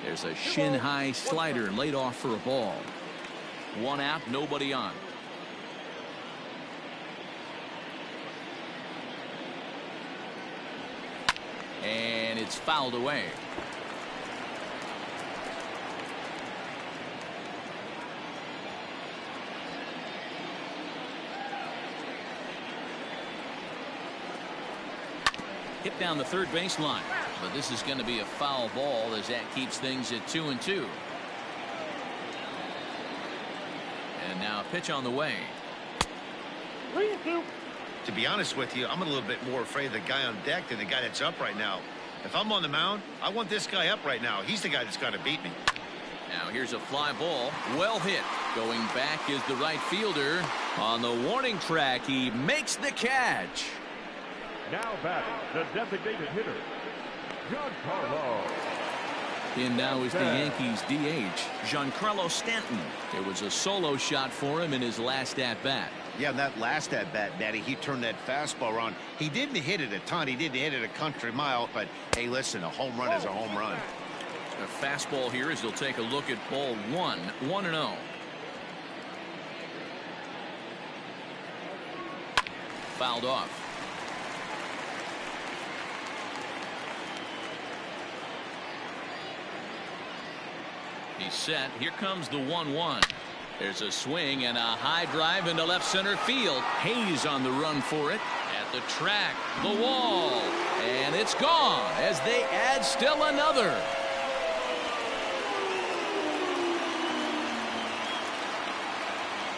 There's a shin-high slider laid off for a ball. 1 out, nobody on. And it's fouled away. Hit down the third baseline, but this is going to be a foul ball as that keeps things at 2-2. And now a pitch on the way. 3-2. To be honest with you, I'm a little bit more afraid of the guy on deck than the guy that's up right now. If I'm on the mound, I want this guy up right now. He's the guy that's got to beat me. Now here's a fly ball. Well hit. Going back is the right fielder. On the warning track, he makes the catch. Now batting, the designated hitter, Giancarlo. In now is the Yankees DH, Giancarlo Stanton. It was a solo shot for him in his last at-bat. Yeah, in that last at-bat, Daddy, he turned that fastball around. He didn't hit it a ton. He didn't hit it a country mile. But, hey, listen, a home run is a home run. A fastball here as he'll take a look at ball 1, 1-0. Fouled off. He's set. Here comes the 1-1. There's a swing and a high drive into left center field. Hayes on the run for it. At the track, the wall, and it's gone as they add still another.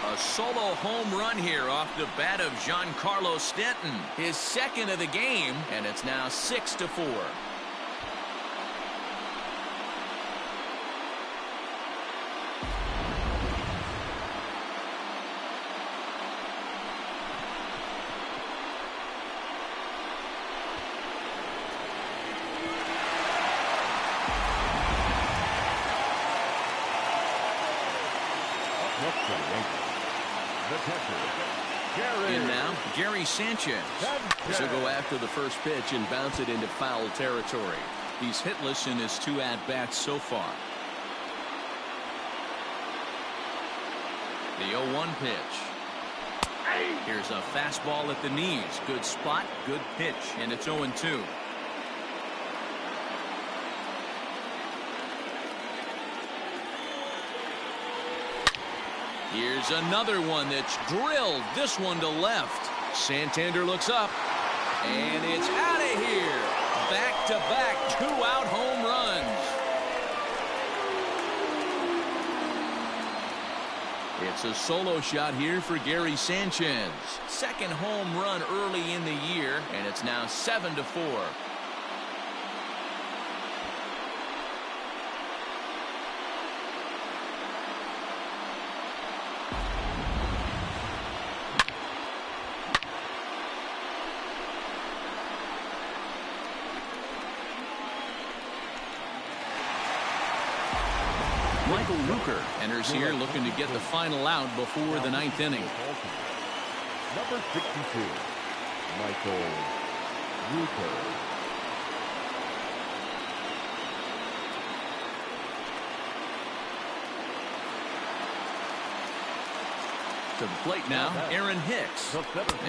A solo home run here off the bat of Giancarlo Stanton. His second of the game, and it's now 6-4. the catcher, In now, Gary Sanchez. He'll go after the first pitch and bounce it into foul territory. He's hitless in his 2 at-bats so far. The 0-1 pitch. Here's a fastball at the knees. Good spot, good pitch, and it's 0-2. Here's another one that's drilled. This one to left. Santander looks up, and it's out of here. Back-to-back 2-out home runs. It's a solo shot here for Gary Sanchez. Second home run early in the year, and it's now 7-4. Michael Rooker enters here looking to get the final out before the 9th inning. Number 62, Michael Rooker. To the plate now, Aaron Hicks.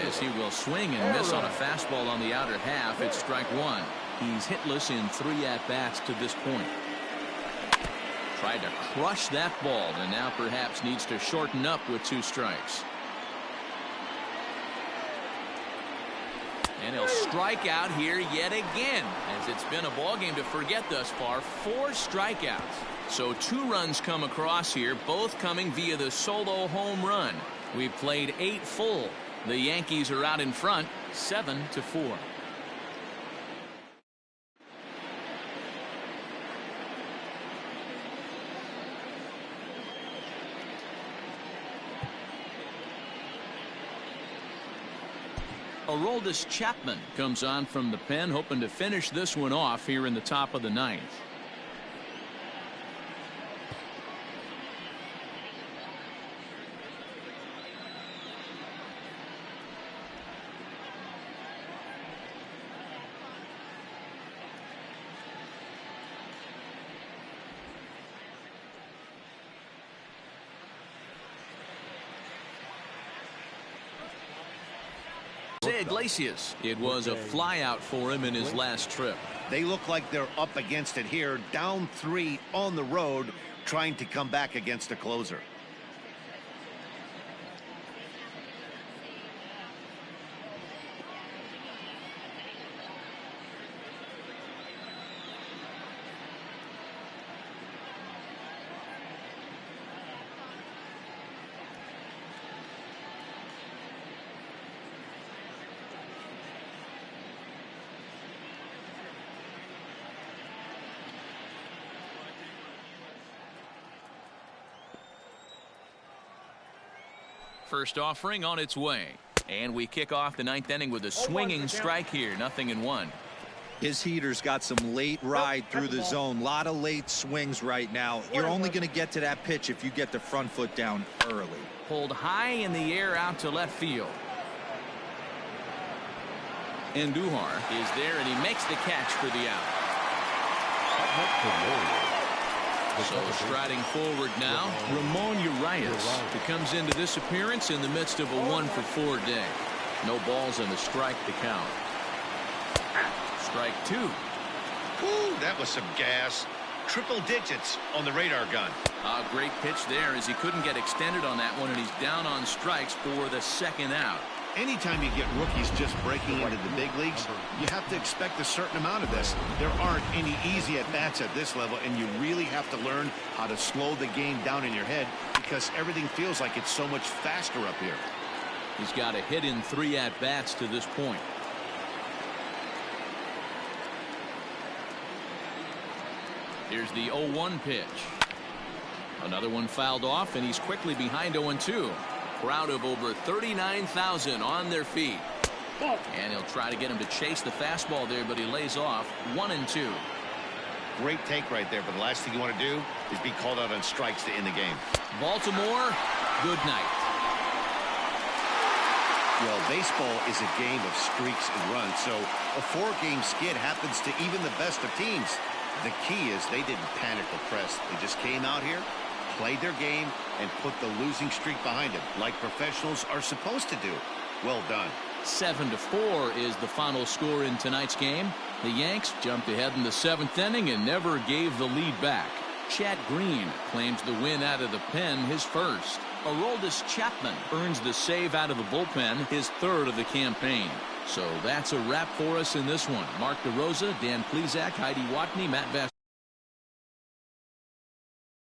As he will swing and miss on a fastball on the outer half, it's strike 1. He's hitless in 3 at-bats to this point. Tried to crush that ball, and now perhaps needs to shorten up with 2 strikes. And he'll strike out here yet again, as it's been a ball game to forget thus far. 4 strikeouts. So 2 runs come across here, both coming via the solo home run. We've played 8 full. The Yankees are out in front, 7-4. Aroldis Chapman comes on from the pen, hoping to finish this one off here in the top of the 9th. Iglesias. It was a flyout for him in his last trip. They look like they're up against it here, down 3 on the road, trying to come back against a closer. First offering on its way. And we kick off the 9th inning with a swinging strike here. 0-1. His heater's got some late ride through the zone. A lot of late swings right now. You're only going to get to that pitch if you get the front foot down early. Pulled high in the air out to left field. And Duhar is there, and he makes the catch for the out. So striding forward now, Ramon Urias, who comes into this appearance in the midst of a 1-for-4 day. No balls and a strike to count. Strike 2. Ooh, that was some gas. Triple digits on the radar gun. A great pitch there, as he couldn't get extended on that one, and he's down on strikes for the 2nd out. Anytime you get rookies just breaking into the big leagues, you have to expect a certain amount of this. There aren't any easy at-bats at this level, and you really have to learn how to slow the game down in your head because everything feels like it's so much faster up here. He's got a hit in 3 at-bats to this point. Here's the 0-1 pitch. Another one fouled off, and he's quickly behind 0-2. Crowd of over 39,000 on their feet. And he'll try to get him to chase the fastball there, but he lays off 1-2. Great take right there, but the last thing you want to do is be called out on strikes to end the game. Baltimore, good night. Well, baseball is a game of streaks and runs, so a 4-game skid happens to even the best of teams. The key is they didn't panic or press. They just came out here, played their game, and put the losing streak behind them, like professionals are supposed to do. Well done. 7-4 is the final score in tonight's game. The Yanks jumped ahead in the 7th inning and never gave the lead back. Chad Green claims the win out of the pen, his first. Aroldis Chapman earns the save out of the bullpen, his 3rd of the campaign. So that's a wrap for us in this one. Mark DeRosa, Dan Plesac, Heidi Watney, Matt Vass.